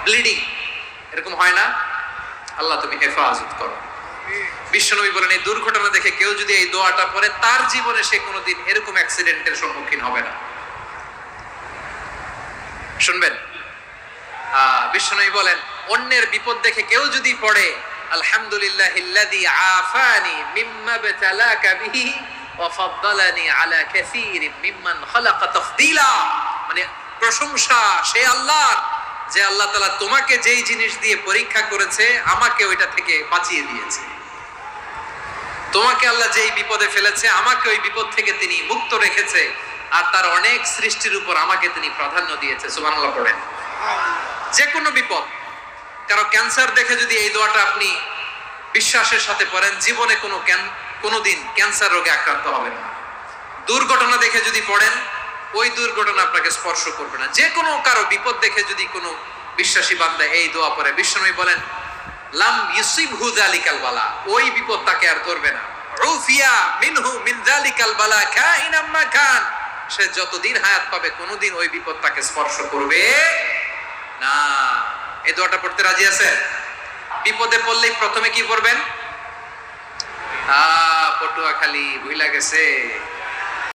Bleeding, এরকম হয় না? আল্লাহ তুমি হেফাজত করো। বিশ্বনবী বলেন এই দুর্ঘটনা দেখে কেউ যদি এই দোয়াটা পড়ে তার জীবনে সে কোনোদিন এরকম অ্যাক্সিডেন্টের সম্মুখীন হবে না। শুনবেন, বিশ্বনবী বলেন অন্যের বিপদ দেখে কেউ যদি পড়ে আলহামদুলিল্লাহিল্লাযী আফানি মিম্মা বতালাকা বিহি ওয়া ফাদ্দালানি আলা কাসীরিন মিম্মান খালাকা তাফদীলা, মানে প্রশংসা সে আল্লাহর যে আল্লাহ তাআলা তোমাকে যেই জিনিস দিয়ে পরীক্ষা করেছে আমাকে ওইটা থেকে বাঁচিয়ে দিয়েছে। তোমাকে আল্লাহ যেই বিপদে ফেলেছে আমাকে ওই বিপদ থেকে তিনি মুক্ত রেখেছে, আর তার অনেক সৃষ্টির উপর আমাকে তিনি প্রাধান্য দিয়েছে। সুবহানাল্লাহ পড়েন। যে কোনো বিপদ, কারো ক্যান্সার দেখে যদি এই দোয়াটা আপনি বিশ্বাসের সাথে পড়েন জীবনে কোনোদিন ক্যান্সার রোগে আক্রান্ত হবেন না। দুর্ঘটনা দেখে যদি পড়েন ওই দুর্ঘটনা আপনাকে স্পর্শ করবে না। যে কোনো কারো বিপদ দেখে যদি কোনো বিশ্বাসী বান্দা এই দোয়া পড়ে বিশ্বনবী বলেন লাম ইউসিবহু যালিকাল বালা, ওই বিপদ তাকে আর ধরবে না। উফিয়া মিনহু মিন যালিকাল বালা কাইনাম মা কান, সে যতদিন হায়াত পাবে কোনোদিন ওই বিপদ তাকে স্পর্শ করবে না। এই দোয়াটা পড়তে রাজি আছেন? বিপদে পড়লেই প্রথমে কি পড়বেন? পটুয়াখালী ভুইলা গেছে।